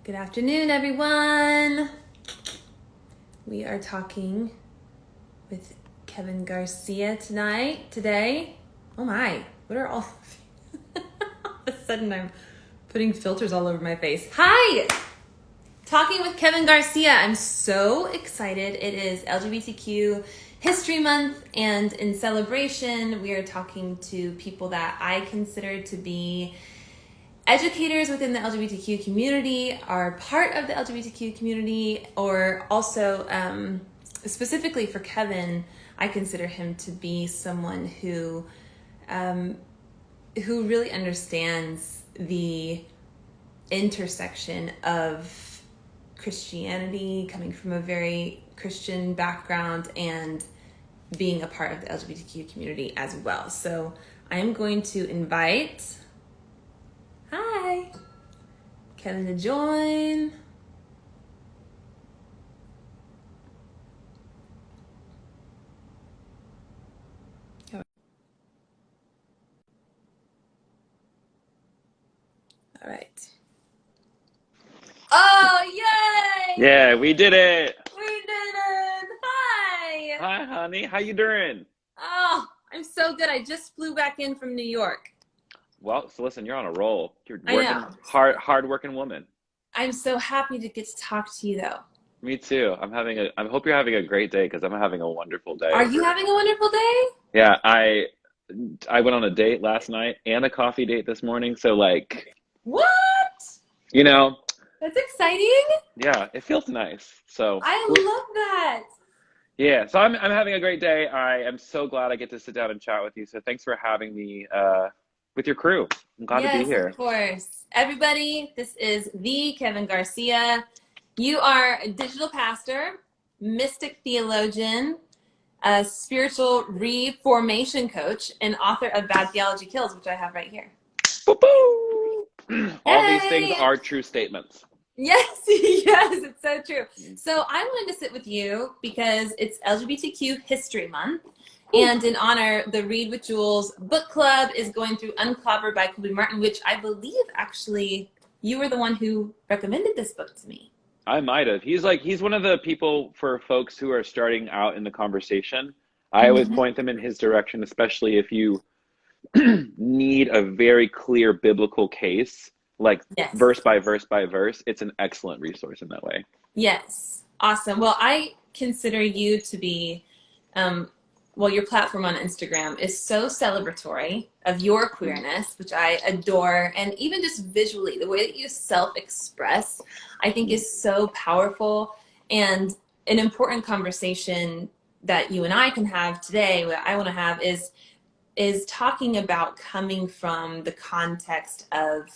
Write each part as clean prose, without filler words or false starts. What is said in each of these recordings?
Good afternoon, everyone. We are talking with Kevin Garcia today. Oh my, what are all of a sudden I'm putting filters all over my face. Hi! Talking with Kevin Garcia. I'm so excited. It is LGBTQ History Month, and in celebration, we are talking to people that I consider to be educators within the LGBTQ community, are part of the LGBTQ community, or also specifically for Kevin, I consider him to be someone who really understands the intersection of Christianity, coming from a very Christian background, and being a part of the LGBTQ community as well. So I am going to invite Kevin to join. All right. Oh, yay! Yeah, we did it. We did it. Hi. Hi, honey. How you doing? Oh, I'm so good. I just flew back in from New York. Well, so listen, you're on a roll. You're I working know. hard working woman. I'm so happy to get to talk to you, though. Me too. I hope you're having a great day because I'm having a wonderful day. Are you having a wonderful day? Yeah, I went on a date last night and a coffee date this morning. So like, What? you know, That's exciting. yeah, it feels nice. So I love that. yeah, so I'm having a great day. I am so glad I get to sit down and chat with you. So thanks for having me with your crew. I'm glad to be here. Yes, of course. Everybody, this is the Kevin Garcia. You are a digital pastor, mystic theologian, a spiritual reformation coach, and author of Bad Theology Kills, which I have right here. Boo-boo! All these things Hey! are true statements. Yes, yes, it's so true. So I wanted to sit with you because it's LGBTQ History Month. And in honor, the Read with Jules book club is going through Unclobbered by Colby Martin, which I believe actually you were the one who recommended this book to me. I might have. He's one of the people for folks who are starting out in the conversation. I always point them in his direction, especially if you need a very clear biblical case, like Yes. verse by verse by verse. It's an excellent resource in that way. Yes. Awesome. Well, I consider you to be, your platform on Instagram is so celebratory of your queerness, which I adore. And even just visually, the way that you self-express, I think is so powerful. And an important conversation that you and I can have today, what I want to have is talking about coming from the context of,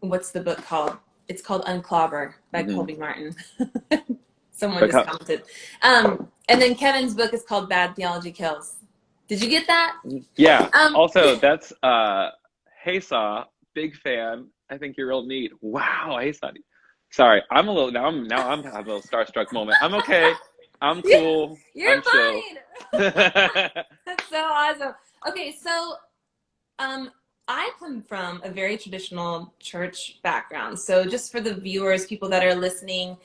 what's the book called? It's called Unclobber by Colby Martin. Someone just commented. And then Kevin's book is called Bad Theology Kills. Did you get that? Yeah. Also, that's Hey Saw, big fan. I think you're real neat. Wow, Hey Saw. Sorry, I'm having a little starstruck moment. I'm okay. I'm cool. You're fine. That's so awesome. Okay, so I come from a very traditional church background. So just for the viewers, people that are listening,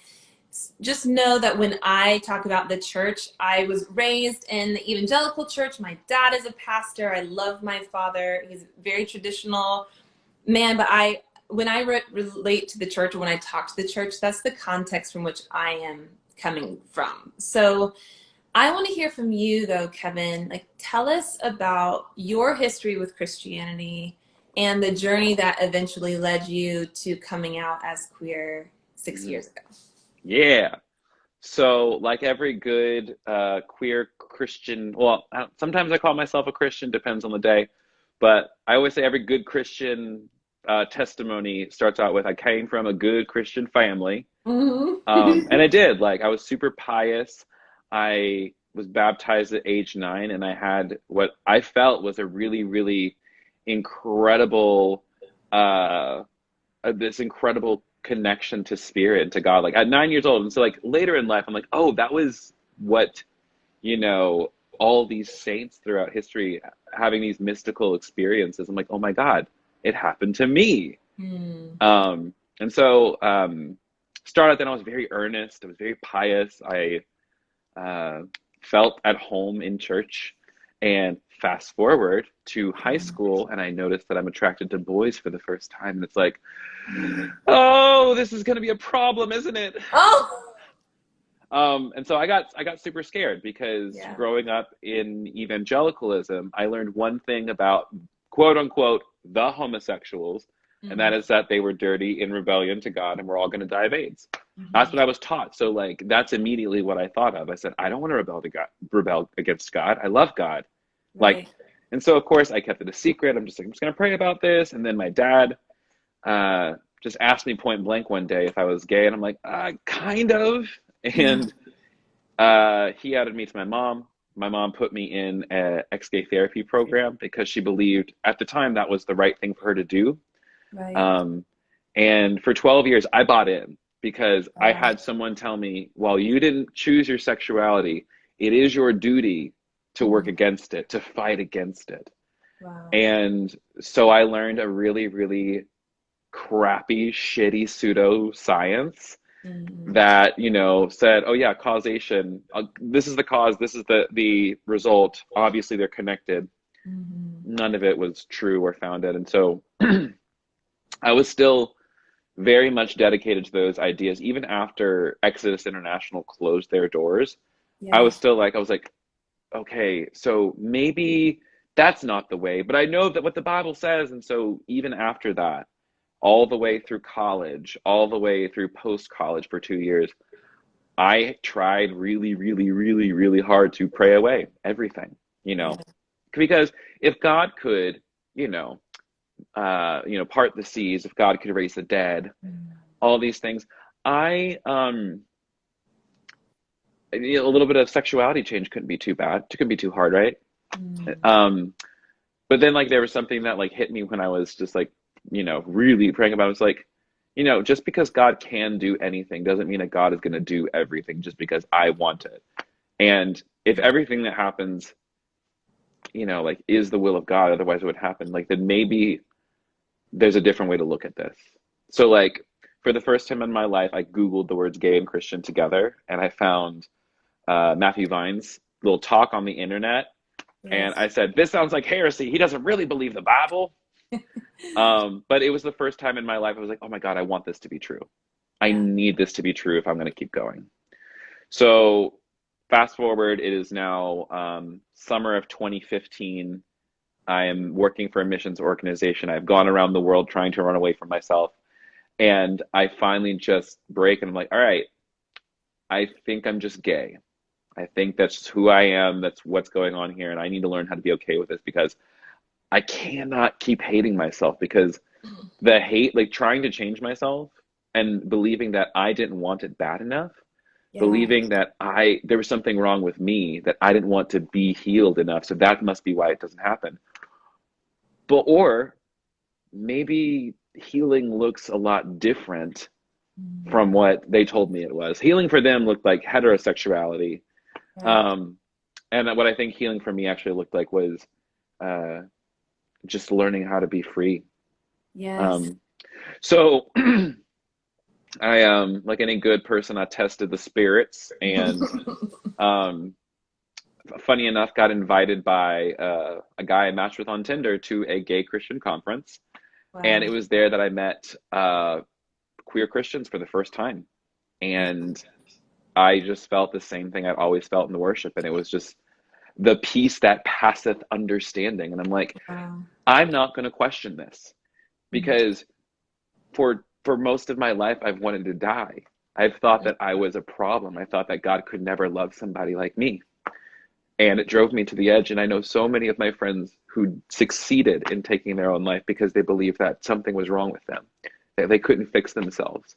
just know that when I talk about the church, I was raised in the evangelical church. My dad is a pastor. I love my father. He's a very traditional man. But when I relate to the church, or when I talk to the church, that's the context from which I am coming from. So I want to hear from you, though, Kevin. Like, tell us about your history with Christianity and the journey that eventually led you to coming out as queer 6 years ago. Yeah. So like every good queer Christian, well, sometimes I call myself a Christian, depends on the day, but I always say every good Christian testimony starts out with, I came from a good Christian family. And I did. Like, I was super pious. I was baptized at age 9, and I had what I felt was a really, really incredible, this incredible connection to spirit and to God, like at 9 years old. And so like later in life, I'm like, oh, that was what, all these saints throughout history having these mystical experiences. I'm like, oh my God, it happened to me. Mm. And so started then I was very earnest. I was very pious. I uh, felt at home in church. And fast forward to high school, and I noticed that I'm attracted to boys for the first time. And it's like, oh, this is going to be a problem, isn't it? Oh, And so I got super scared because yeah. growing up in evangelicalism, I learned one thing about quote unquote the homosexuals, and that Hmm. is that they were dirty in rebellion to God and we're all going to die of AIDS. That's Hmm. what I was taught. So like that's immediately what I thought of. I said, I don't want to rebel against God. I love God. Like, Right. and so of course I kept it a secret. I'm just like, I'm just going to pray about this. And then my dad uh, just asked me point blank one day if I was gay, and I'm like, kind of. And he added me to my mom. My mom put me in a ex-gay therapy program because she believed at the time that was the right thing for her to do. Right. Um, and for 12 years, I bought in because I Wow. had someone tell me, while you didn't choose your sexuality, it is your duty to work Mm. against it, to fight against it. Wow. And so I learned a really, really crappy, shitty pseudo-science Hmm. that, said, oh yeah, causation, this is the cause, this is the result. Obviously, they're connected. Hmm. None of it was true or founded. And so I was still very much dedicated to those ideas. Even after Exodus International closed their doors, Yeah. I was like, okay, so maybe that's not the way, but I know that what the Bible says. And so even after that, all the way through college, all the way through post college for 2 years, I tried really, really, really, really hard to pray away everything, you Yeah. know, because if God could, part the seas, if God could raise the dead, Mm. all these things, I, a little bit of sexuality change couldn't be too bad. It couldn't be too hard, right? Mm. Um, but then like there was something that like hit me when I was just like, really praying about it. It's like, just because God can do anything doesn't mean that God is going to do everything just because I want it. And if everything that happens, like is the will of God, otherwise it would happen, like then maybe there's a different way to look at this. So like for the first time in my life, I Googled the words gay and Christian together, and I found Matthew Vine's little talk on the internet. And Yes. I said, this sounds like heresy. He doesn't really believe the Bible. But it was the first time in my life I was like, oh my God, I want this to be true. I Yeah. need this to be true if I'm going to keep going. So fast forward, it is now summer of 2015. I am working for a missions organization. I've gone around the world trying to run away from myself. And I finally just break and I'm like, all right, I think I'm just gay. I think that's just who I am. That's what's going on here. And I need to learn how to be okay with this because I cannot keep hating myself because the hate, like trying to change myself and believing that I didn't want it bad enough, Yeah. believing that there was something wrong with me, that I didn't want to be healed enough. So that must be why it doesn't happen. Or maybe healing looks a lot different from Mm. what they told me it was. Healing for them looked like heterosexuality. Right. Um, and what I think healing for me actually looked like was uh, just learning how to be free. Yes. Um, so I like any good person, I tested the spirits, and um, funny enough, got invited by a guy I matched with on Tinder to a gay Christian conference, and Wow. it was there that I met queer Christians for the first time, and I just felt the same thing I've always felt in the worship, and it was just the peace that passeth understanding. And I'm like, Wow. I'm not going to question this Mm. because for most of my life I've wanted to die. I've thought that I was a problem. I thought that God could never love somebody like me. And it drove me to the edge. And I know so many of my friends who succeeded in taking their own life because they believed that something was wrong with them, that they couldn't fix themselves.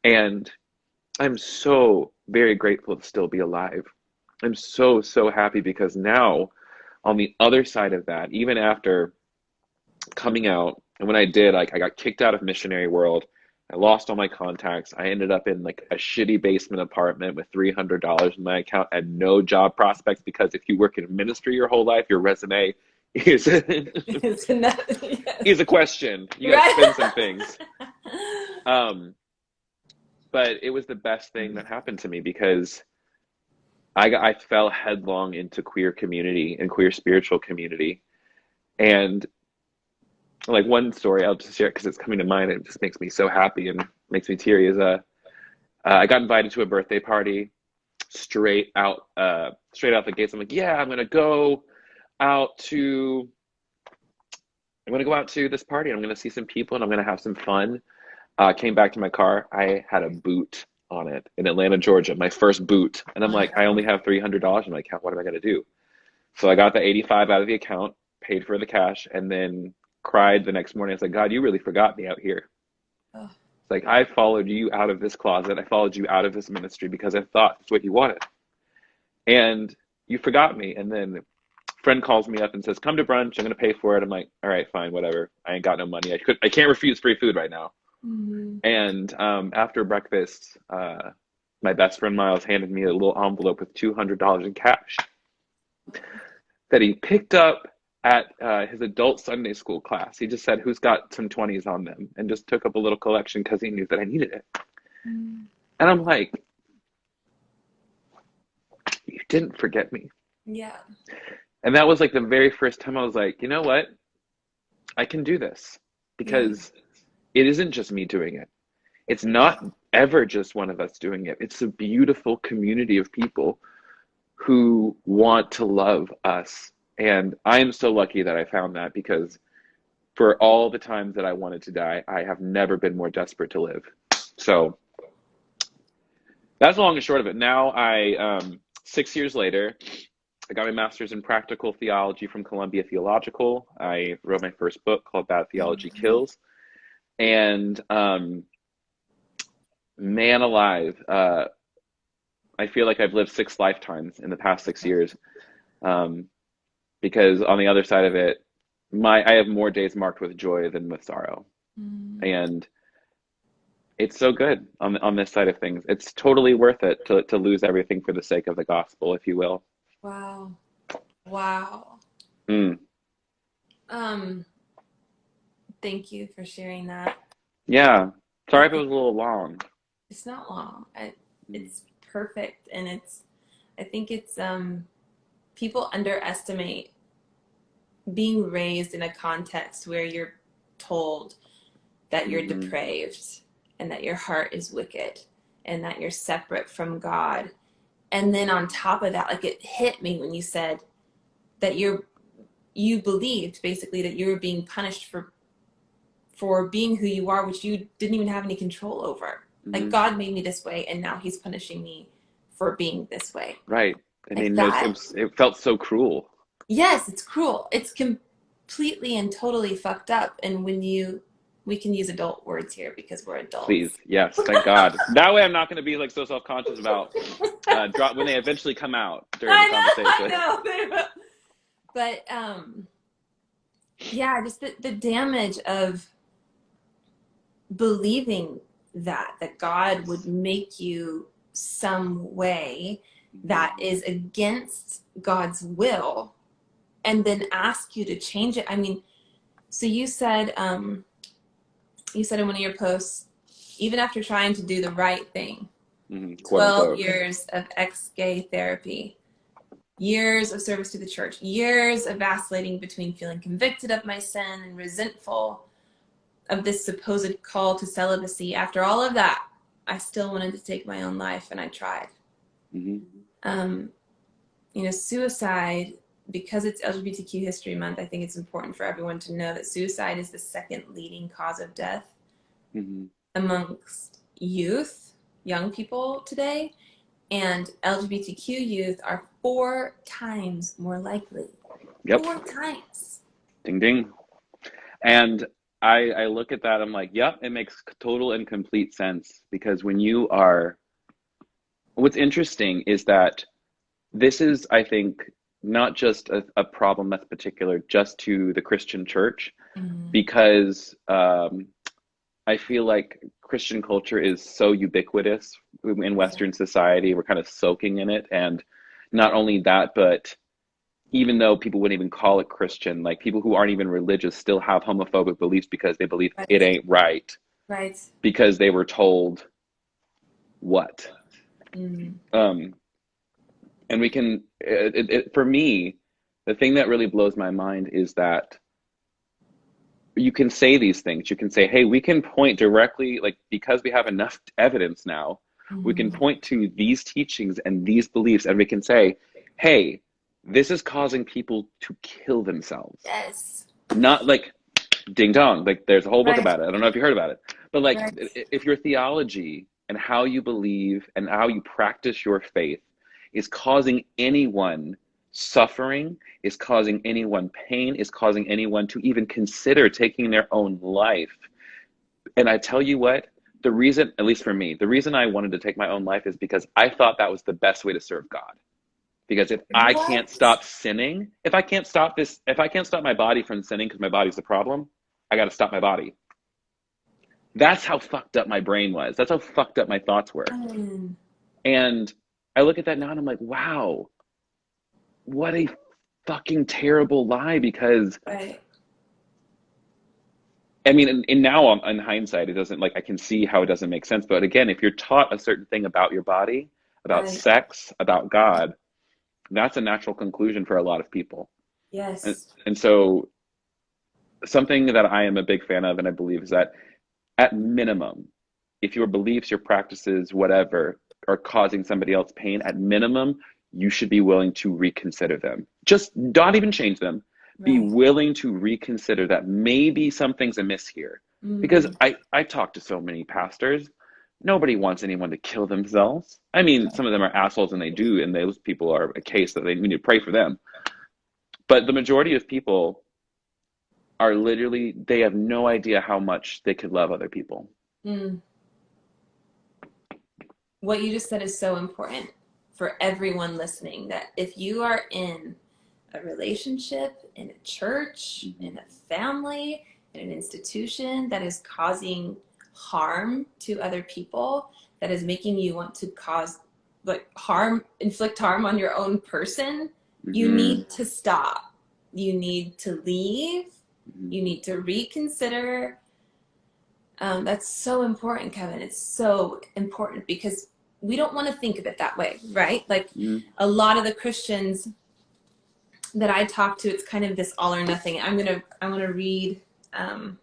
And I'm so very grateful to still be alive. I'm so, so happy because now, on the other side of that, even after coming out, and when I did, like I got kicked out of missionary world. I lost all my contacts. I ended up in like a shitty basement apartment with $300 in my account and no job prospects because if you work in ministry your whole life, your resume is It's enough. Yes. is a question. You got to spin some Right. things. Um, but it was the best thing that happened to me because I fell headlong into queer community and queer spiritual community. And like one story I'll just share because it's coming to mind. It just makes me so happy and makes me teary. Is I got invited to a birthday party straight out the gates. I'm like, yeah, out to I'm gonna go out to this party. I'm gonna see some people and I'm gonna have some fun. Came back to my car. I had a boot on it in Atlanta, Georgia, my first boot. And I'm Oh, like, I only have $300 in my account. What am I going to do? So I got the 85 out of the account, paid for the cash, and then cried the next morning. I was like, God, you really forgot me out here. oh, It's like, I followed you out of this closet. I followed you out of this ministry because I thought it's what you wanted. And you forgot me. And then a friend calls me up and says, come to brunch. I'm going to pay for it. I'm like, all right, fine, whatever. I ain't got no money. I can't refuse free food right now. mm, And after breakfast, my best friend Miles handed me a little envelope with $200 in cash that he picked up at his adult Sunday school class. He just said, who's got some 20s on them? And just took up a little collection because he knew that I needed it. mm. And I'm like, you didn't forget me. Yeah. And that was like the very first time I was like, you know what? I can do this Yeah. because it isn't just me doing it. It's not ever just one of us doing it. It's a beautiful community of people who want to love us. And I am so lucky that I found that because for all the times that I wanted to die, I have never been more desperate to live. So that's the long and short of it. Now 6 years later, I got my master's in practical theology from Columbia Theological. I wrote my first book called Theology Kills. And man alive, I feel like I've lived 6 lifetimes in the past 6 years. Because on the other side of it, I have more days marked with joy than with sorrow. Mm. And it's so good on this side of things. It's totally worth it to lose everything for the sake of the gospel, if you will. Wow. Wow. Mm. Um, Thank you for sharing that. Yeah. I Sorry if it think was a little long. it's not long. Mm. It's perfect, and I think it's people underestimate being raised in a context where you're told that you're Mm-hmm. depraved and that your heart is wicked and that you're separate from God. And then on top of that, like it hit me when you said that you believed basically that you were being punished for being who you are, which you didn't even have any control over. Like Mm-hmm. God made me this way and now he's punishing me for being this way. Right. I Like mean, that, it felt so cruel. yes, it's cruel. It's completely and totally fucked up. And we can use adult words here because we're Please. adults. Yes. Thank God. That way I'm not going to be like so self-conscious about drop when they eventually come out during the I conversation. know. But yeah, just the damage of believing that God would make you some way that is against God's will and then ask you to change it. I mean, so you said in one of your posts, even after trying to do the right thing, Mm-hmm. Quote 12 unquote. years of ex-gay therapy, years of service to the church, years of vacillating between feeling convicted of my sin and resentful of this supposed call to celibacy. After all of that, I still wanted to take my own life, and I tried. Mm-hmm. Um, Suicide, because it's LGBTQ History Month, I think it's important for everyone to know that suicide is the second leading cause of death Mm-hmm. amongst young people today, and LGBTQ youth are 4 times more likely. Yep. 4 times. Ding ding. And I look at that, I'm like, yep, it makes total and complete sense because what's interesting is that this is, I think, not just a problem that's particular just to the Christian church, Mm-hmm. because I feel like Christian culture is so ubiquitous in Yeah. Western society. We're kind of soaking in it. And not only that, but even though people wouldn't even call it Christian, like people who aren't even religious still have homophobic beliefs because they believe Right. it ain't right Right. because they were told what. Mm. And we can, for me, the thing that really blows my mind is that you can say these things. You can say, hey, we can point directly, like, because we have enough evidence now, we can Mm. point to these teachings and these beliefs, and we can say, hey, this is causing people to kill themselves. Yes. Not like ding dong, like there's a whole book Right. about it. I don't know if you heard about it, but like Right. if your theology and how you believe and how you practice your faith is causing anyone suffering, is causing anyone pain, is causing anyone to even consider taking their own life. And I tell you what, the reason, at least for me, the reason I wanted to take my own life is because I thought that was the best way to serve God. Because if I can't What? stop sinning, if I can't stop this, if I can't stop my body from sinning because my body's the problem, I got to stop my body. That's how fucked up my brain was. That's how fucked up my thoughts were. Mm. And I look at that now and I'm like, wow, what a fucking terrible lie. Because Right. I mean, and now in hindsight, it doesn't, like, I can see how it doesn't make sense. But again, if you're taught a certain thing about your body, about Right. sex, about God, that's a natural conclusion for a lot of people. And, Yes. and so something that I am a big fan of and I believe is that at minimum, if your beliefs, your practices, whatever, are causing somebody else pain, at minimum, you should be willing to reconsider them. Just not even change them. Be Right. willing to reconsider that maybe something's amiss here. Because Mm. I talk to so many pastors. Nobody wants anyone to kill themselves. I mean, some of them are assholes and they do, and those people are a case that we need to pray for them. But the majority of people are literally, they have no idea how much they could love other people. Mm. What you just said is so important for everyone listening, that if you are in a relationship, in a church, in a family, in an institution that is causing harm to other people, that is making you want to cause like harm, inflict harm on your own person, you Mm-hmm. need to stop. You need to leave. Mm-hmm. You need to reconsider. That's so important, Kevin. It's so important because we don't want to think of it that way, right? Like Mm-hmm. a lot of the Christians that I talk to, it's kind of this all or nothing. I'm gonna read um,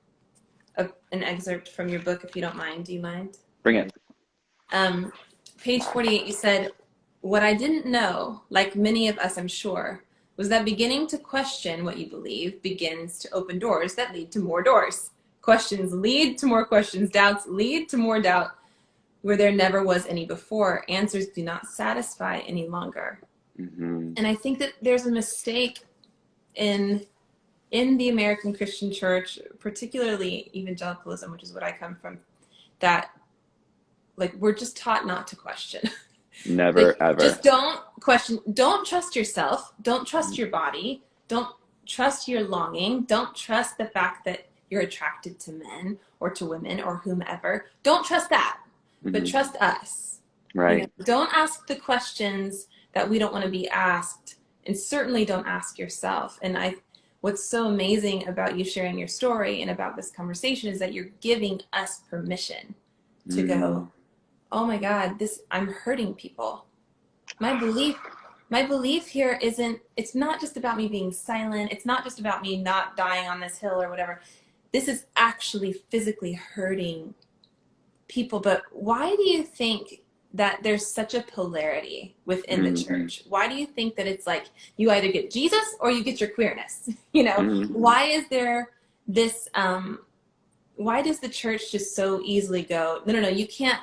an excerpt from your book, if you don't mind. Do you mind? Bring it. Um, Page 48, you said, "What I didn't know, like many of us, I'm sure, was that beginning to question what you believe begins to open doors that lead to more doors. Questions lead to more questions. Doubts lead to more doubt. Where there never was any before, answers do not satisfy any longer." Mm-hmm. And I think that there's a mistake in the American Christian church, particularly evangelicalism, which is what I come from, that like we're just taught not to question. Never, Like ever. just don't question, don't trust yourself, don't trust your body, don't trust your longing, don't trust the fact that you're attracted to men or to women or whomever. Don't trust that, but Mm-hmm. trust us. You know, Right. don't ask the questions that we don't want to be asked, and certainly don't ask yourself. And what's so amazing about you sharing your story and about this conversation is that you're giving us permission to Mm. go, oh my God, I'm hurting people. My belief, my belief here isn't, it's not just about me being silent. It's not just about me not dying on this hill or whatever. This is actually physically hurting people. But why do you think that there's such a polarity within the Mm-hmm. church? Why do you think that it's like you either get Jesus or you get your queerness? You know, Mm-hmm. why is there this why does the church just so easily go, no, you can't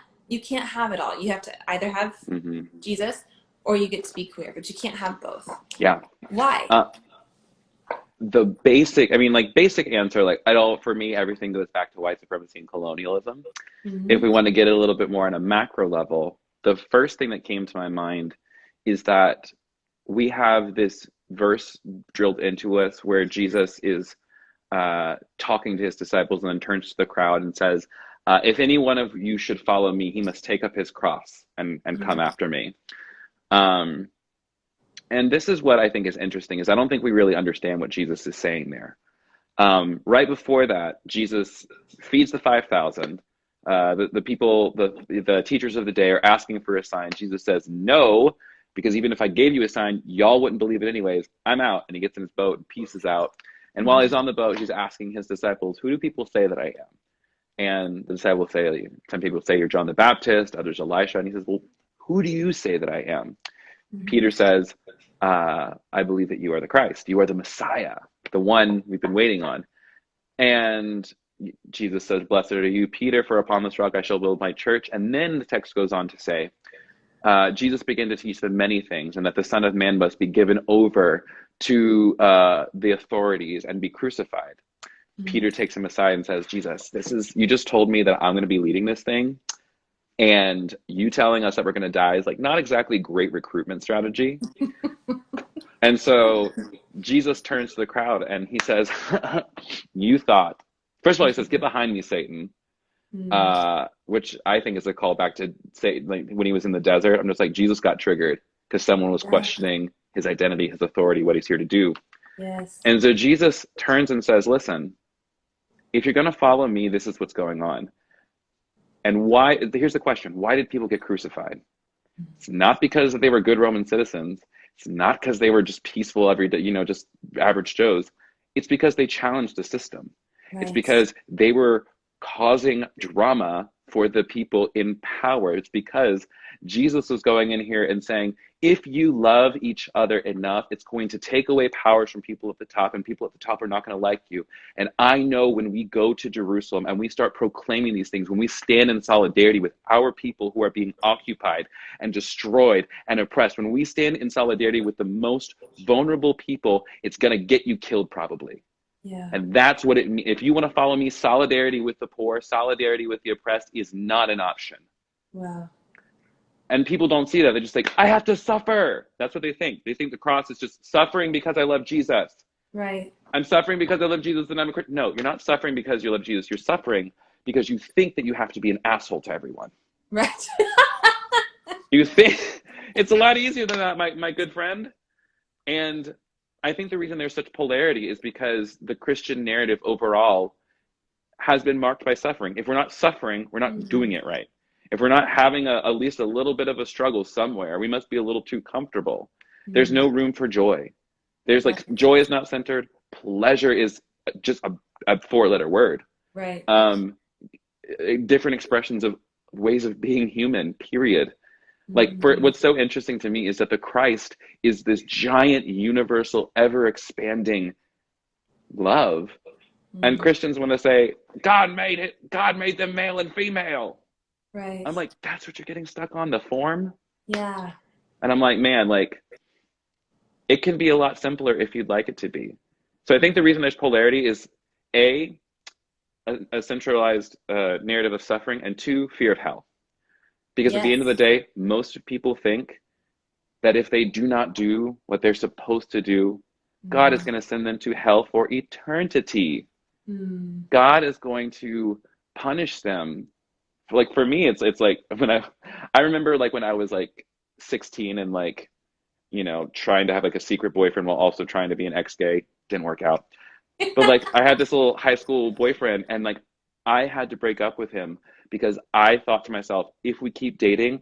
have it all. You have to either have Mm-hmm. Jesus or you get to be queer, but you can't have both. Yeah. Why? Uh, the basic, I mean, like basic answer, like I don't, for me, everything goes back to white supremacy and colonialism. If Mm-hmm. we want to get a little bit more on a macro level, the first thing that came to my mind is that we have this verse drilled into us where Jesus is talking to his disciples and then turns to the crowd and says, if any one of you should follow me, he must take up his cross and come after me. Um, And this is what I think is interesting, is I don't think we really understand what Jesus is saying there. Right before that, Jesus feeds the 5,000. The people, the teachers of the day are asking for a sign. Jesus says, no, because even if I gave you a sign, y'all wouldn't believe it anyways. I'm out. And he gets in his boat and pieces out. And while he's on the boat, he's asking his disciples, who do people say that I am? And the disciples say, some people say you're John the Baptist, others Elisha. And he says, well, who do you say that I am? Peter says, I believe that you are the Christ. You are the Messiah, the one we've been waiting on. And Jesus says, blessed are you, Peter, for upon this rock I shall build my church. And then the text goes on to say, Jesus began to teach them many things, and that the Son of Man must be given over to the authorities and be crucified. Peter takes him aside and says, Jesus, you just told me that I'm going to be leading this thing. And you telling us that we're going to die is like not exactly great recruitment strategy. And so Jesus turns to the crowd and he says, you thought, first of all, he says, get behind me, Satan, which I think is a callback to Satan, like when he was in the desert. I'm just like, Jesus got triggered because someone was questioning his identity, his authority, what he's here to do. Yes. And so Jesus turns and says, listen, if you're going to follow me, this is what's going on. And why? Here's the question. Why did people get crucified? It's not because they were good Roman citizens. It's not because they were just peaceful every day, just average Joes. It's because they challenged the system. Right. It's because they were causing drama for the people in power. It's because Jesus was going in here and saying, if you love each other enough, it's going to take away powers from people at the top, and people at the top are not going to like you. And I know when we go to Jerusalem and we start proclaiming these things, when we stand in solidarity with our people who are being occupied and destroyed and oppressed, when we stand in solidarity with the most vulnerable people, it's going to get you killed probably. Yeah. And that's what it means. If you want to follow me, solidarity with the poor, solidarity with the oppressed is not an option. Wow. And people don't see that. They just think, I have to suffer. That's what they think. They think the cross is just suffering because I love Jesus. Right. I'm suffering because I love Jesus and I'm a Christian. No, you're not suffering because you love Jesus. You're suffering because you think that you have to be an asshole to everyone. Right. You think it's a lot easier than that, my good friend. And I think the reason there's such polarity is because the Christian narrative overall has been marked by suffering. If we're not suffering, we're not doing it right. If we're not having at least a little bit of a struggle somewhere, we must be a little too comfortable. There's no room for joy. There's joy is not centered. Pleasure is just a four-letter word. Right. Different expressions of ways of being human, period. What's so interesting to me is that the Christ is this giant, universal, ever-expanding love. And Christians want to say, God made it. God made them male and female. Right. I'm like, that's what you're getting stuck on, the form? Yeah. And I'm like, man, it can be a lot simpler if you'd like it to be. So I think the reason there's polarity is a centralized narrative of suffering, and two, fear of hell. Because at the end of the day, most people think that if they do not do what they're supposed to do, God is going to send them to hell for eternity. God is going to punish them. For me, it's like when I remember when I was 16 and trying to have a secret boyfriend while also trying to be an ex-gay. Didn't work out. But I had this little high school boyfriend, and I had to break up with him because I thought to myself, if we keep dating,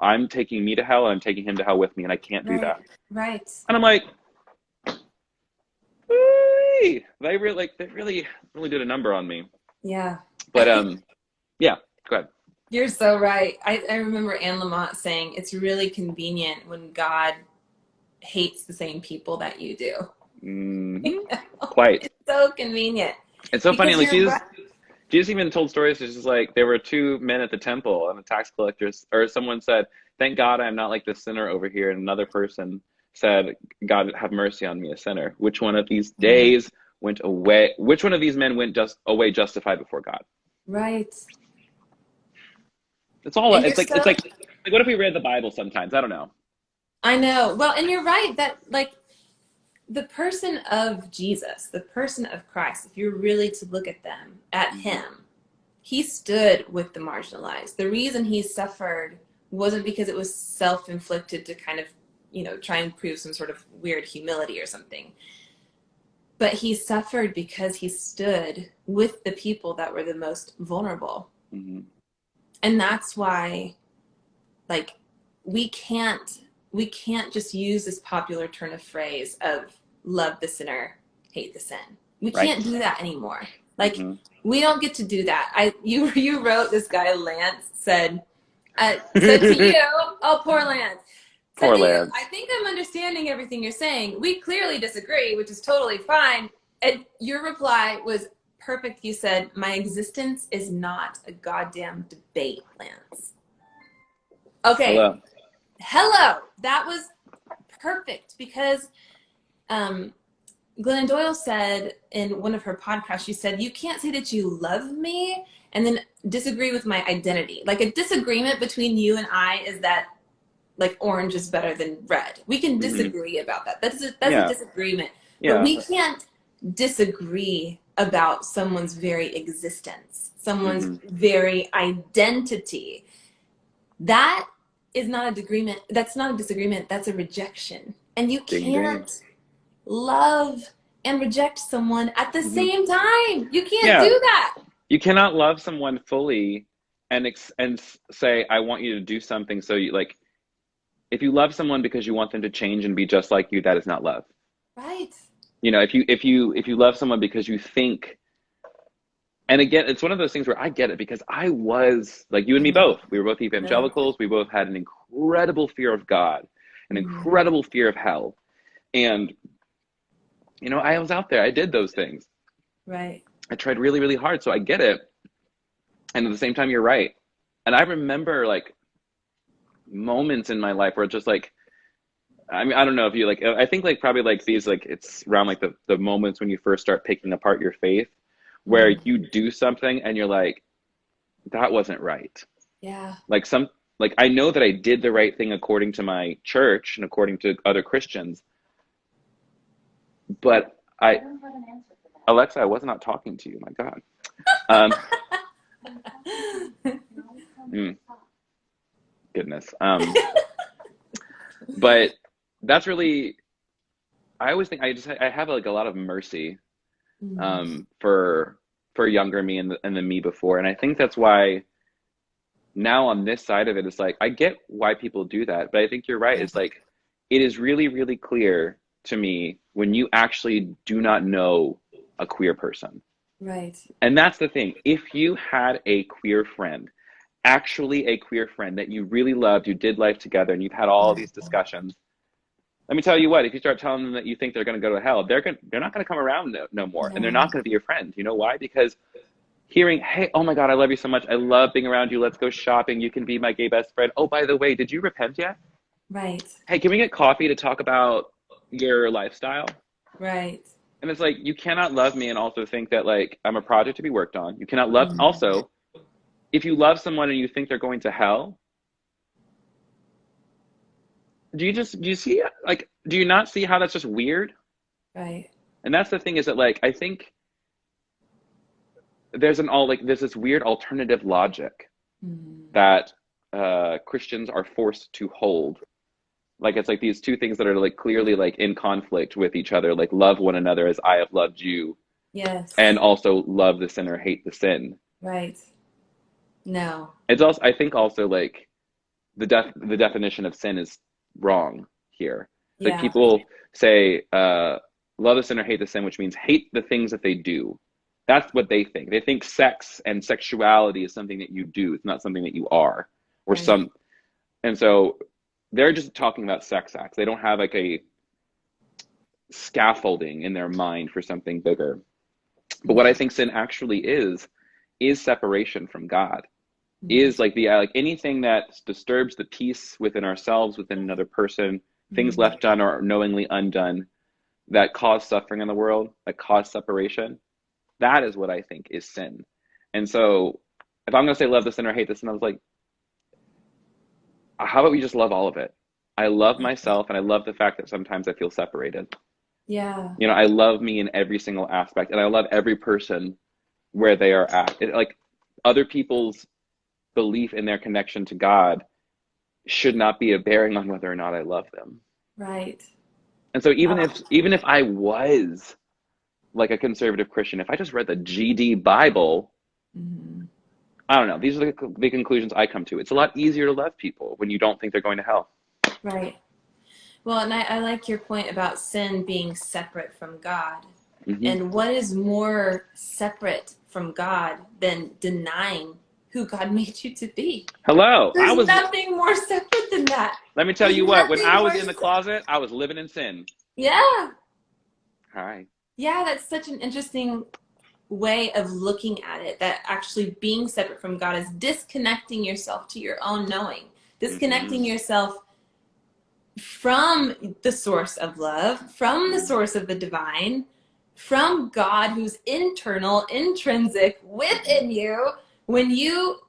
I'm taking me to hell and I'm taking him to hell with me, and I can't do that. Right. And I'm like, hey, they really did a number on me. Yeah. But yeah, go ahead. You're so right. I remember Anne Lamott saying it's really convenient when God hates the same people that you do. Quite. It's so convenient. It's so funny. Right. Jesus even told stories. It's just there were two men at the temple and the tax collectors, or someone said, thank God I'm not like the sinner over here. And another person said, God, have mercy on me, a sinner. Which one of these days went away? Which one of these men went away justified before God? Right. It's all, it's like, what if we read the Bible sometimes? I don't know. I know. Well, and you're right that the person of Jesus, the person of Christ, if you're really to look at him, he stood with the marginalized. The reason he suffered wasn't because it was self-inflicted to kind of try and prove some sort of weird humility or something. But he suffered because he stood with the people that were the most vulnerable. Mm-hmm. And that's why, like, we can't just use this popular turn of phrase of love the sinner, hate the sin. We Right. can't do that anymore. Like, Mm-hmm. we don't get to do that. You wrote, this guy Lance said to you, oh, poor Lance. Said Poor to you, Lance. I think I'm understanding everything you're saying. We clearly disagree, which is totally fine. And your reply was perfect. You said, my existence is not a goddamn debate, Lance. Okay. Hello. That was perfect, because Glennon Doyle said in one of her podcasts, she said, you can't say that you love me and then disagree with my identity. Like, a disagreement between you and I is that, like, orange is better than red. We can disagree about that. That's a disagreement. But we can't disagree about someone's very existence, someone's very identity. That is not a disagreement. That's not a disagreement. That's a rejection. And you can't love and reject someone at the same time. You can't do that. You cannot love someone fully and say, I want you to do something. So you, like, if you love someone because you want them to change and be just like you, that is not love. Right. If you love someone because you think, and again, it's one of those things where I get it, because I was like you and me both. We were both evangelicals. We both had an incredible fear of God, an incredible fear of hell. And, I was out there. I did those things. Right. I tried really, really hard. So I get it. And at the same time, you're right. And I remember, like, moments in my life where it's just like, I mean, I don't know if you, like, I think, like, probably, like, these, like, it's around, like, the moments when you first start picking apart your faith, where you do something and you're like, that wasn't right. Yeah. Like, I know that I did the right thing according to my church and according to other Christians, but Alexa, I was not talking to you. My God. Goodness. But that's really, I always think I have, like, a lot of mercy for younger me and the me before. And I think that's why now on this side of it, it's like, I get why people do that, but I think you're right. It's like, it is really, really clear to me when you actually do not know a queer person. Right. And that's the thing. If you had a queer friend, actually a queer friend that you really loved, you did life together, and you've had all these discussions, let me tell you what, if you start telling them that you think they're going to go to hell, they're not going to come around no more. And they're not going to be your friend. You know why? Because hearing, hey, oh my God, I love you so much. I love being around you. Let's go shopping. You can be my gay best friend. Oh, by the way, did you repent yet? Right. Hey, can we get coffee to talk about your lifestyle? Right. And it's like, you cannot love me and also think that, like, I'm a project to be worked on. You cannot love, also, if you love someone and you think they're going to hell, do you see, like, do you not see how that's just weird? Right. And that's the thing, is that, like, I think there's this weird alternative logic that Christians are forced to hold. Like, it's like these two things that are, like, clearly, like, in conflict with each other, like, love one another as I have loved you. Yes. And also love the sinner, hate the sin. Right. No. It's also, I think also, like, the definition of sin is wrong here. Like, people say, love the sinner, hate the sin, which means hate the things that they do. That's what they think. They think sex and sexuality is something that you do. It's not something that you are, or and so they're just talking about sex acts. They don't have, like, a scaffolding in their mind for something bigger. But what I think sin actually is separation from God. Is like anything that disturbs the peace within ourselves, within another person, things left done or knowingly undone that cause suffering in the world, that cause separation. That is what I think is sin. And so if I'm going to say love the sinner, hate the sin, I was like, how about we just love all of it? I love myself, and I love the fact that sometimes I feel separated. Yeah. I love me in every single aspect, and I love every person where they are at. Like, other people's belief in their connection to God should not be a bearing on whether or not I love them. Right. And so even Oh. if I was like a conservative Christian, if I just read the GD Bible, Mhm. I don't know. These are the conclusions I come to. It's a lot easier to love people when you don't think they're going to hell. Right. Well, and I like your point about sin being separate from God. Hmm. And what is more separate from God than denying who God made you to be? Hello. There's nothing more separate than that. Let me tell There's you what, when nothing I was more in the closet, I was living in sin. Yeah. All right. Yeah, that's such an interesting way of looking at it, that actually being separate from God is disconnecting yourself to your own knowing, Hmm. disconnecting yourself from the source of love, from the Hmm. source of the divine, from God who's internal, intrinsic Hmm. within you. When you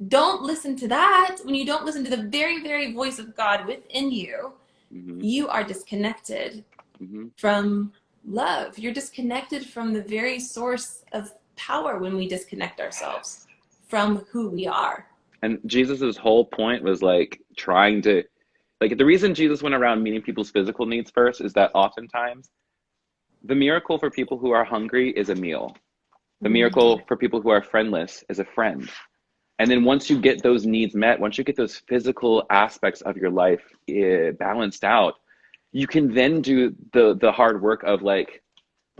don't listen to that, when you don't listen to the very, very voice of God within you, Hmm. you are disconnected Hmm. from love. You're disconnected from the very source of power when we disconnect ourselves from who we are. And Jesus's whole point was like trying to, like, the reason Jesus went around meeting people's physical needs first is that oftentimes the miracle for people who are hungry is a meal. The Mm-hmm. miracle for people who are friendless is a friend. And then once you get those needs met, once you get those physical aspects of your life balanced out, you can then do the hard work of like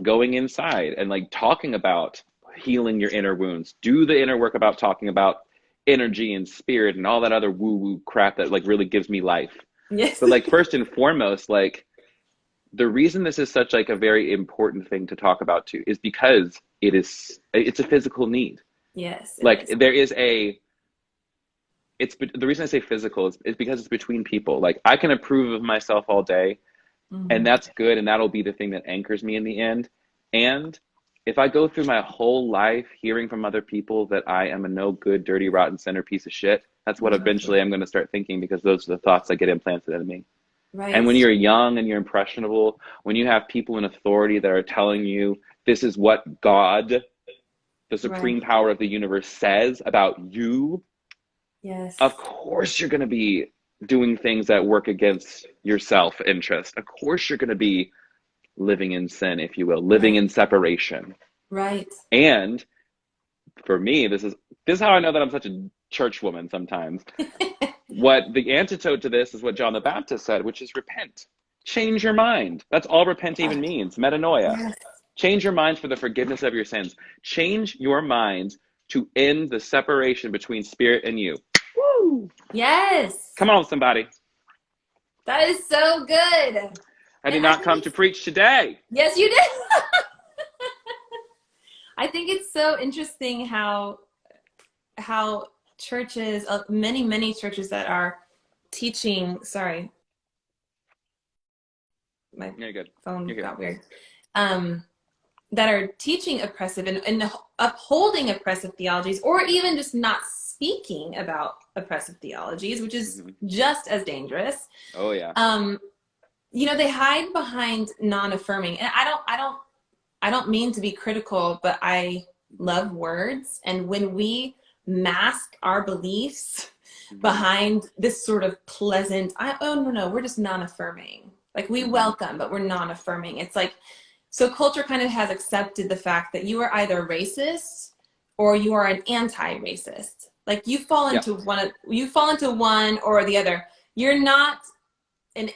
going inside and like talking about healing your inner wounds. Do the inner work about talking about energy and spirit and all that other woo woo crap that like really gives me life. Yes. But like first and foremost, like the reason this is such like a very important thing to talk about too is because it's a physical need. Yes, it Like is. there is a it's the reason I say physical is because it's between people. Like I can approve of myself all day, and Mm-hmm. that's good, and that'll be the thing that anchors me in the end. And if I go through my whole life hearing from other people that I am a no good, dirty, rotten center piece of shit, that's what Exactly. eventually I'm going to start thinking because those are the thoughts that get implanted in me. And Right. when you're young and you're impressionable, when you have people in authority that are telling you this is what God, the Right. supreme power of the universe, says about you, of Yes. course you're going to be doing things that work against your self interest. Of course you're going to be living in sin, if you will, living Right. in separation. Right. And for me, this is how I know that I'm such a church woman sometimes. What the antidote to this is what John the Baptist said, which is repent. Change your mind. That's all repent even means, metanoia. Yes. Change your minds for the forgiveness of your sins. Change your minds to end the separation between spirit and you. Woo! Yes. Come on, somebody. That is so good. I And did I not think come to it's, preach today. yes, you did. I think it's so interesting how churches, many churches that are teaching, sorry, my You're good. phone You're good. got weird. Um, that are teaching oppressive and upholding oppressive theologies, or even just not speaking about oppressive theologies, which is Hmm. just as dangerous. Oh yeah. Um, they hide behind non-affirming, and I don't mean to be critical, but I love words, and when we mask our beliefs Hmm. behind this sort of pleasant, oh no, we're just non-affirming. Like we Hmm. welcome, but we're non-affirming. It's like, so culture kind of has accepted the fact that you are either racist or you are an anti-racist. Like Yeah. you fall into one or the other. You're not an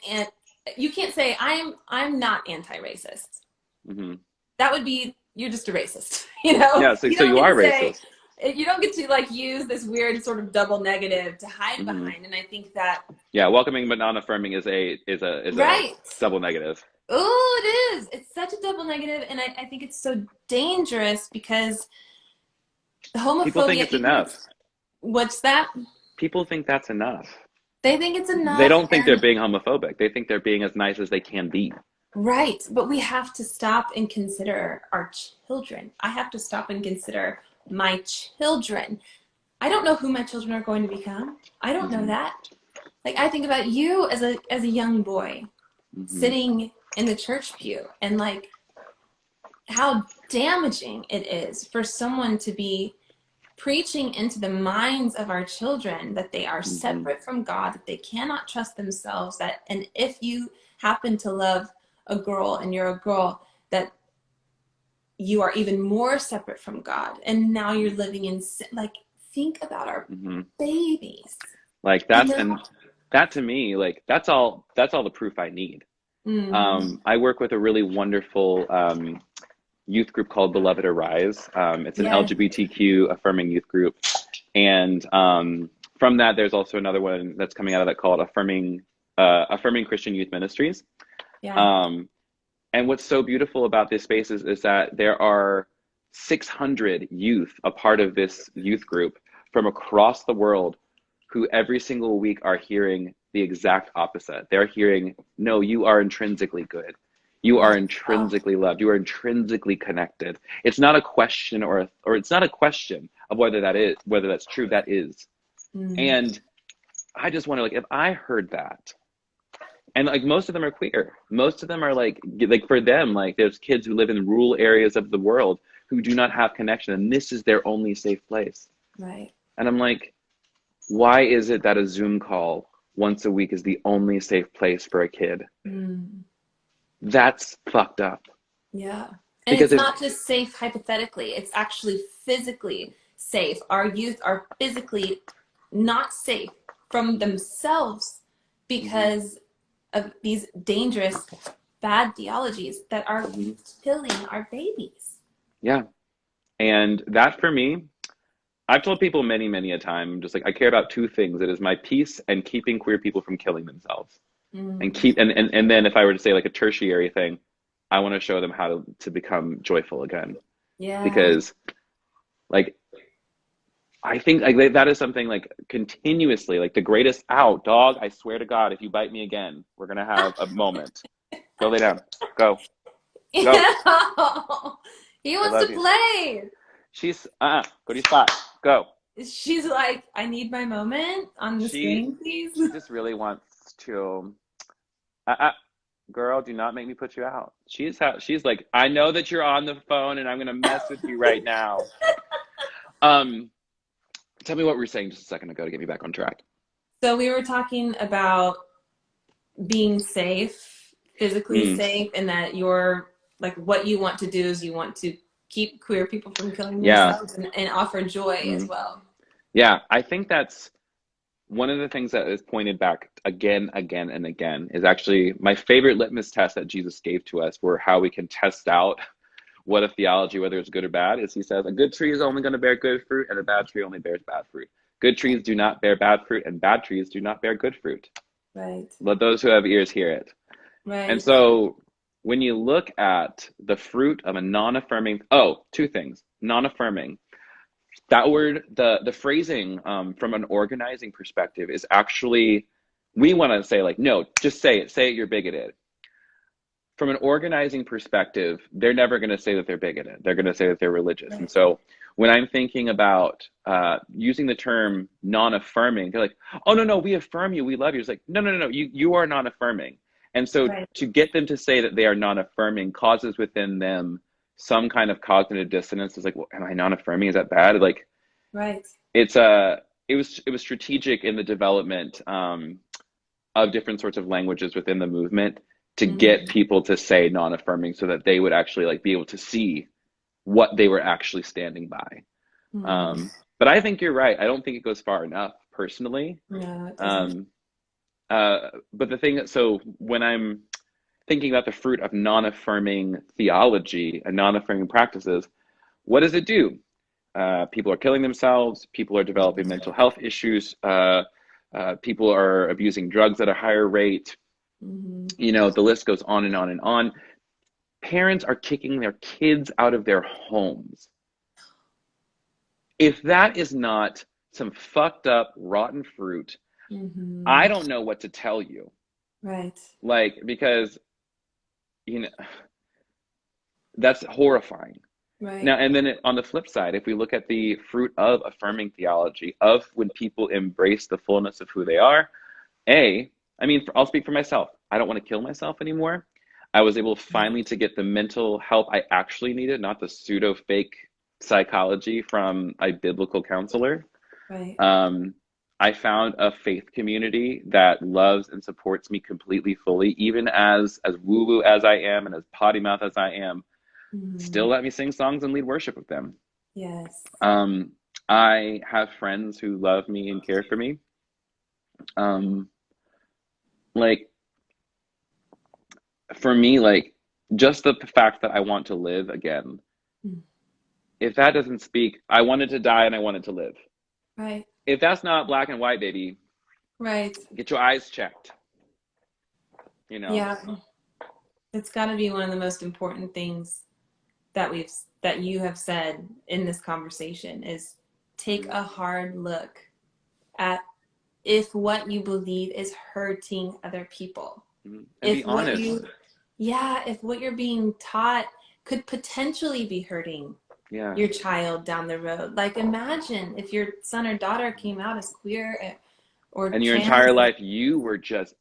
you can't say I'm not anti-racist. Hmm. That would be, you're just a racist. Yeah. So, You so don't you get are to say, racist. you don't get to like use this weird sort of double negative to hide Hmm. behind. And I think that, Yeah. Welcoming but non-affirming is a right. double negative. Oh, it is. It's such a double negative, and I think it's so dangerous because People think homophobia, it's even if, enough. what's that? People think that's enough. They think it's They enough, don't think they're and being homophobic. They think they're being as nice as they can be. right, but we have to stop and consider our children. I have to stop and consider my children. I don't know who my children are going to become. I don't know Hmm. that. Like I think about you as a young boy Hmm. sitting in the church pew, and like how damaging it is for someone to be preaching into the minds of our children that they are Hmm. separate from God, that they cannot trust themselves, that, and if you happen to love a girl and you're a girl, that you are even more separate from God. And now you're living in sin. Like, think about our Hmm. babies. Like You that's, know? and that to me, like that's all the proof I need. Mm-hmm. I work with a really wonderful youth group called Beloved Arise. It's an Yes. LGBTQ affirming youth group. And from that, there's also another one that's coming out of that called Affirming Christian Youth Ministries. Yeah. Um, and what's so beautiful about this space is that there are 600 youth a part of this youth group from across the world who every single week are hearing the exact opposite. They're hearing, no, you are intrinsically good. You are Yeah. Oh. intrinsically loved. You are intrinsically connected. It's not a question or it's not a question of whether that's true. That is. Mm. And I just wonder, like, if I heard that, and like most of them are queer. Most of them are like for them, like there's kids who live in rural areas of the world who do not have connection, and this is their only safe place. Right. And I'm like, why is it that a Zoom call once a week is the only safe place for a kid? Mm. That's fucked up. Yeah. And Because it's if not just safe hypothetically, it's actually physically safe. Our youth are physically not safe from themselves Mhm, because of these dangerous, bad theologies that are mhm, killing our babies. yeah. And that for me, I've told people many, many a time, just like I care about two things. It is my peace and keeping queer people from killing themselves. And Mm. keep and then if I were to say like a tertiary thing, I want to show them how to become joyful again. Yeah. Because like I think like that is something like continuously, like the greatest out dog, I swear to God, if you bite me again, we're gonna have a moment. Go lay down. Go. Go. He I wants love to you. play. She's go to your spot. Go. She's like, I need my moment on the She screen, please. she just really wants to uh, girl, do not make me put you out. She's like, I know that you're on the phone and I'm gonna mess with you right now. Um, tell me what we were saying just a second ago to get me back on track. So we were talking about being safe, physically Mm, safe, and that you're like what you want to do is you want to keep queer people from killing yeah. themselves and offer joy as Mm, well. yeah. I think that's one of the things that is pointed back again, again, and again is actually my favorite litmus test that Jesus gave to us for how we can test out what a theology, whether it's good or bad, is he says a good tree is only going to bear good fruit and a bad tree only bears bad fruit. Good trees do not bear bad fruit and bad trees do not bear good fruit. Right. Let those who have ears hear it. And Right. so when you look at the fruit of a non-affirming, oh, two things. Non-affirming. That word, the phrasing from an organizing perspective is actually, we want to say like, no, just say it, you're bigoted. From an organizing perspective, they're never going to say that they're bigoted. They're going to say that they're religious. And Right. so when I'm thinking about using the term non-affirming, they're like, oh, no, no, we affirm you. We love you. It's like, no, no, no, no, you are non-affirming. And so Right. to get them to say that they are non-affirming causes within them some kind of cognitive dissonance. It's like, well, am I non-affirming? Is that bad? Like, Right. it's it was strategic in the development of different sorts of languages within the movement to get Mm. people to say non-affirming so that they would actually like be able to see what they were actually standing by. Mm. But I think you're right. I don't think it goes far enough personally. No, it doesn't. Um, but the thing that, so when I'm thinking about the fruit of non-affirming theology and non-affirming practices, what does it do? People are killing themselves. People are developing mental health issues. People are abusing drugs at a higher rate. Mm-hmm. You know, the list goes on and on and on. Parents are kicking their kids out of their homes. If that is not some fucked up, rotten fruit, Mm-hmm. I don't know what to tell you. Right. Like, because, you know, that's horrifying. Right. Now, and then on the flip side, if we look at the fruit of affirming theology, of when people embrace the fullness of who they are, I mean, I'll speak for myself. I don't want to kill myself anymore. I was able finally to get the mental help I actually needed, not the pseudo fake psychology from a biblical counselor. Right. Um, I found a faith community that loves and supports me completely fully, even as woo woo as I am and as potty mouth as I am, still Mhm. let me sing songs and lead worship with them. Yes. Um, I have friends who love me and care for me. Um, like for me, like just the fact that I want to live again, Mm. if that doesn't speak, I wanted to die and I wanted to live. Right. If that's not black and white, baby, Right. get your eyes checked, you know? Yeah. It's got to be one of the most important things that you have said in this conversation is take Mm-hmm. a hard look at if what you believe is hurting other people. Mm-hmm. And be If what honest. you Yeah, if what you're being taught could potentially be hurting Yeah. your child down the road. Like imagine if your son or daughter came out as queer or And your trans entire life, you were just,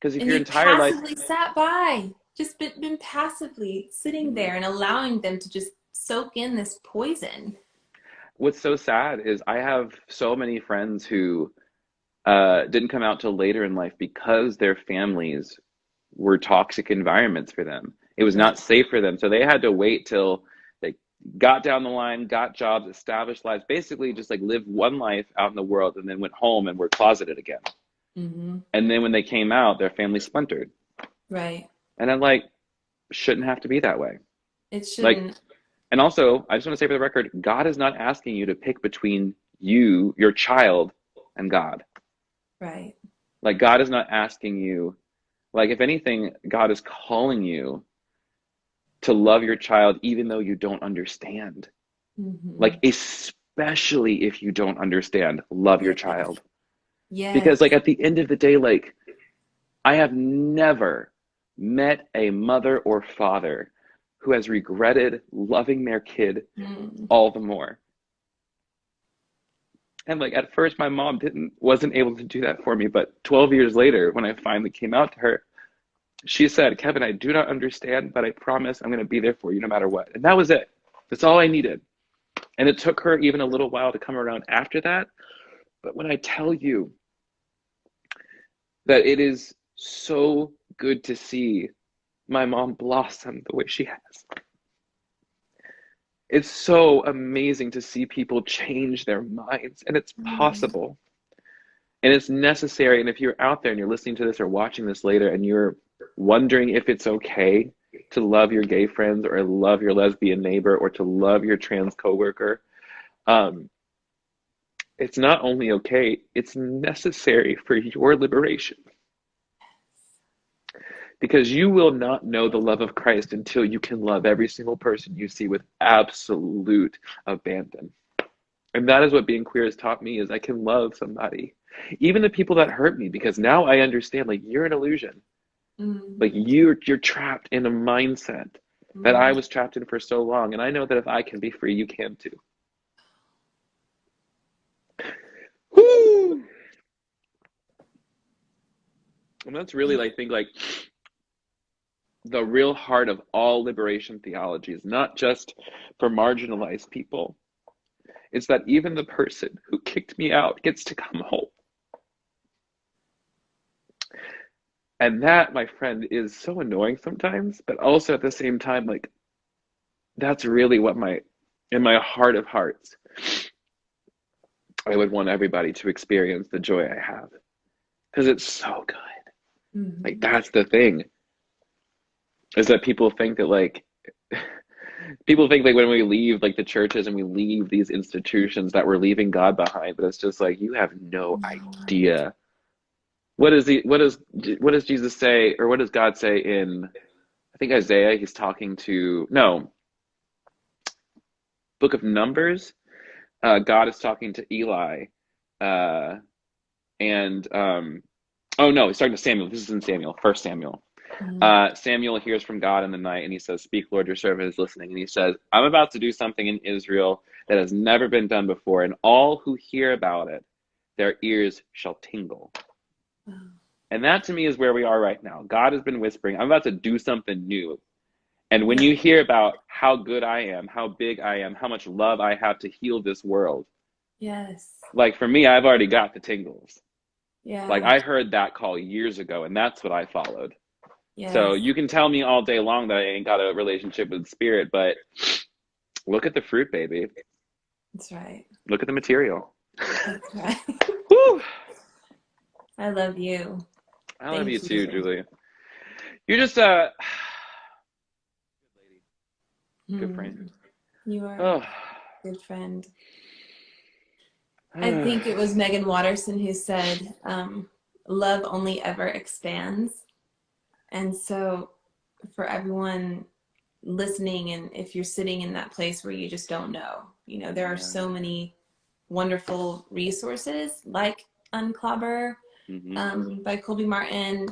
because if and your you entire life, passively sat by, just been passively sitting mhm. there and allowing them to just soak in this poison. What's so sad is I have so many friends who didn't come out till later in life because their families were toxic environments for them. It was Right. not safe for them. So they had to wait till they got down the line, got jobs, established lives, basically just like lived one life out in the world and then went home and were closeted again. Mm-hmm. And then when they came out, their family splintered. Right. And I'm like, shouldn't have to be that way. It Like, shouldn't. and also, I just want to say for the record, God is not asking you to pick between you, your child, and God. Right. Like, God is not asking you, like, if anything, God is calling you to love your child even though you don't understand. Mm-hmm. Like, especially if you don't understand, love your Yes. child. Because, Yes. like, at the end of the day, like, I have never met a mother or father who has regretted loving their kid Mm. all the more. And like at first my mom wasn't able to do that for me, but 12 years later when I finally came out to her, she said, "Kevin, I do not understand, but I promise I'm going to be there for you no matter what." And that was it. That's all I needed. And it took her even a little while to come around after that. But when I tell you that it is so good to see my mom blossom the way she has, it's so amazing to see people change their minds, and it's Mm. possible. And it's necessary. And if you're out there and you're listening to this or watching this later and you're wondering if it's okay to love your gay friends or love your lesbian neighbor or to love your trans coworker, um, it's not only okay, it's necessary for your liberation. Because you will not know the love of Christ until you can love every single person you see with absolute abandon. And that is what being queer has taught me is I can love somebody. Even the people that hurt me, because now I understand like you're an illusion. Like Mm. you're trapped in a mindset that I Mm. was trapped in for so long. And I know that if I can be free, you can too. Woo! And that's really, I think, like the real heart of all liberation theology is not just for marginalized people. It's that even the person who kicked me out gets to come home. And that, my friend, is so annoying sometimes, but also at the same time, like that's really what in my heart of hearts, I would want everybody to experience the joy I have because it's so good. Like Mm. that's the thing is that people think like when we leave like the churches and we leave these institutions that we're leaving God behind, but it's just like you have no No. idea. What does Jesus say or what does God say in I think Isaiah he's talking to no book of Numbers. God is talking to Eli, uh, and oh no, he's talking to Samuel. This is in Samuel, First Samuel. Mm. Samuel hears from God in the night, and he says, "Speak, Lord, your servant is listening." And he says, "I'm about to do something in Israel that has never been done before, and all who hear about it, their ears shall tingle." Wow. And that to me is where we are right now. God has been whispering, "I'm about to do something new," And when Yeah. you hear about how good I am, how big I am, how much love I have to heal this world, Yes. like for me, I've already got the tingles. Like Yeah. I heard that call years ago, and that's what I followed. So Yes. you can tell me all day long that I ain't got a relationship with spirit, but look at the fruit, baby. That's right. Look at the material. That's right. Whew. I love you. I love you Thank too, you. Julie. You're just a good friend. Hmm. You are a Oh. good friend. I think it was Megan Watterson who said, love only ever expands. And so, for everyone listening, and if you're sitting in that place where you just don't know, there are Yeah. so many wonderful resources like Unclobber Mm-hmm. by Colby Martin,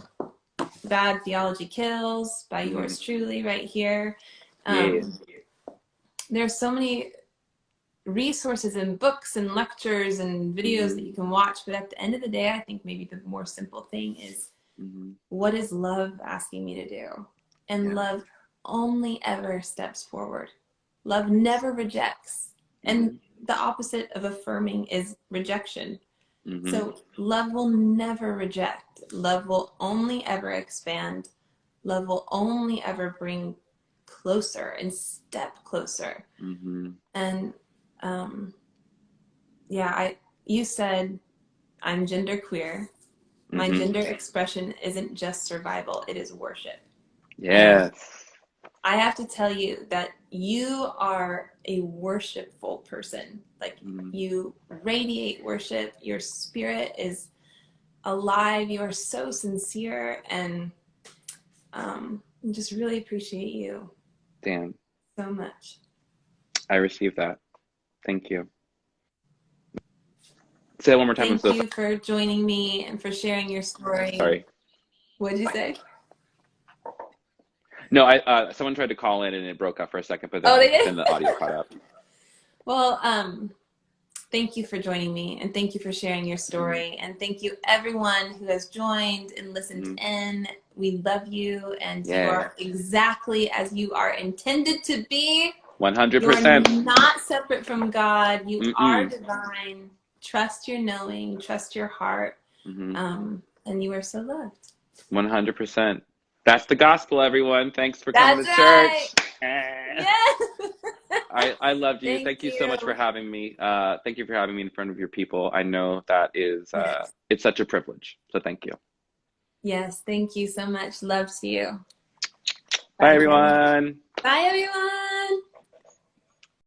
Bad Theology Kills by Mm-hmm. yours truly, right here. Yeah. There's so many resources and books and lectures and videos Mm-hmm. that you can watch, but at the end of the day, I think maybe the more simple thing is, Mm-hmm. what is love asking me to do? And Yeah. love only ever steps forward. Love never rejects. And Mm-hmm. the opposite of affirming is rejection. Mm-hmm. So love will never reject. Love will only ever expand. Love will only ever bring closer and step closer. Mm-hmm. And um, yeah, you said I'm genderqueer. My Mm-hmm. gender expression isn't just survival, it is worship. And Yes. I have to tell you that you are a worshipful person. Like, Mm-hmm. you radiate worship, your spirit is alive, you are so sincere, and just really appreciate you Damn. so much. I received that. Thank you. Say it one more time. I'm Thank so you for joining me and for sharing your story. sorry. What did you say? No, I someone tried to call in and it broke up for a second, but Oh, they then did? the audio caught up. Well, thank you for joining me, and thank you for sharing your Mm-hmm. story, and thank you everyone who has joined and listened Mm-hmm. in. We love you, and you Yeah. are exactly as you are intended to be. You are 100%. not separate from God. You are Mm-mm. divine. Trust your knowing, trust your heart, Mm-hmm. and you are so loved. 100%. That's the gospel, everyone. Thanks for coming That's to right. church. Yes. I loved you. Thank Thank you so much for you. having me. Thank you for having me in front of your people. I know that is Yes. it's such a privilege. So thank you. Yes. Thank you so much. Love to you. Bye, Bye, honey. everyone. Bye, everyone.